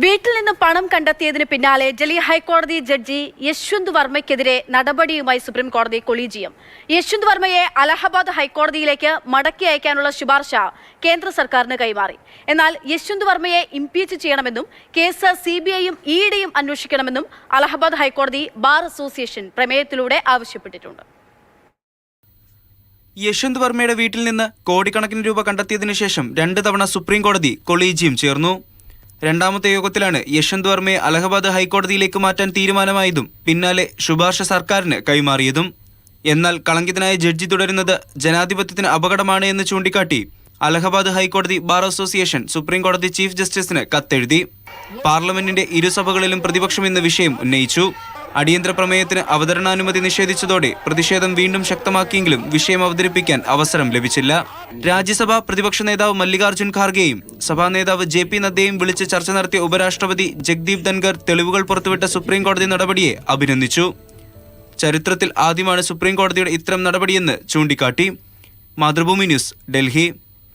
വീട്ടിൽ നിന്ന് പണം കണ്ടെത്തിയതിന് പിന്നാലെ ഡൽഹി ഹൈക്കോടതി ജഡ്ജി യശ്വന്ത് വർമ്മയ്ക്കെതിരെ നടപടിയുമായി സുപ്രീം കോടതി കൊളീജിയം. യശ്വന്ത് വർമ്മയെ അലഹബാദ് ഹൈക്കോടതിയിലേക്ക് മടക്കി അയക്കാനുള്ള ശുപാർശ കേന്ദ്ര സർക്കാരിന് കൈമാറി. എന്നാൽ യശ്വന്ത് വർമ്മയെ ഇംപീച്ച് ചെയ്യണമെന്നും കേസ് CBIയും EDയും അന്വേഷിക്കണമെന്നും അലഹബാദ് ഹൈക്കോടതി ബാർ അസോസിയേഷൻ പ്രമേയത്തിലൂടെ ആവശ്യപ്പെട്ടിട്ടുണ്ട്. യശ്വന്ത് വർമ്മയുടെ വീട്ടിൽ നിന്ന് കോടിക്കണക്കിന് രൂപ കണ്ടെത്തിയതിനു ശേഷം 2 തവണ സുപ്രീം കോടതി കൊളീജിയം ചേർന്നു. രണ്ടാമത്തെ യോഗത്തിലാണ് യശ്വന്ത് വർമ്മയെ അലഹബാദ് ഹൈക്കോടതിയിലേക്ക് മാറ്റാൻ തീരുമാനമായതും പിന്നാലെ ശുപാർശ സർക്കാരിന് കൈമാറിയതും. എന്നാൽ കളങ്കിതനായ ജഡ്ജി തുടരുന്നത് ജനാധിപത്യത്തിന് അപകടമാണ് എന്ന് ചൂണ്ടിക്കാട്ടി അലഹബാദ് ഹൈക്കോടതി ബാർ അസോസിയേഷൻ സുപ്രീം കോടതി ചീഫ് ജസ്റ്റിസിന് കത്തെഴുതി. പാർലമെന്റിന്റെ ഇരുസഭകളിലും പ്രതിപക്ഷം ഇന്ന് വിഷയം ഉന്നയിച്ചു. അടിയന്തര പ്രമേയത്തിന് അവതരണാനുമതി നിഷേധിച്ചതോടെ പ്രതിഷേധം വീണ്ടും ശക്തമാക്കിയെങ്കിലും വിഷയം അവതരിപ്പിക്കാൻ അവസരം ലഭിച്ചില്ല. രാജ്യസഭാ പ്രതിപക്ഷ നേതാവ് മല്ലികാർജ്ജുൻ ഖാർഗെയും സഭാ നേതാവ് JP നദ്ദയും വിളിച്ച് ചർച്ച നടത്തിയ ഉപരാഷ്ട്രപതി ജഗ്ദീപ് ധൻഖർ തെളിവുകൾ പുറത്തുവിട്ട സുപ്രീം കോടതി നടപടിയെ അഭിനന്ദിച്ചു. ചരിത്രത്തിൽ ആദ്യമാണ് സുപ്രീം കോടതിയുടെ ഇത്തരം നടപടിയെന്ന് ചൂണ്ടിക്കാട്ടി. മാതൃഭൂമി ന്യൂസ്, ഡൽഹി.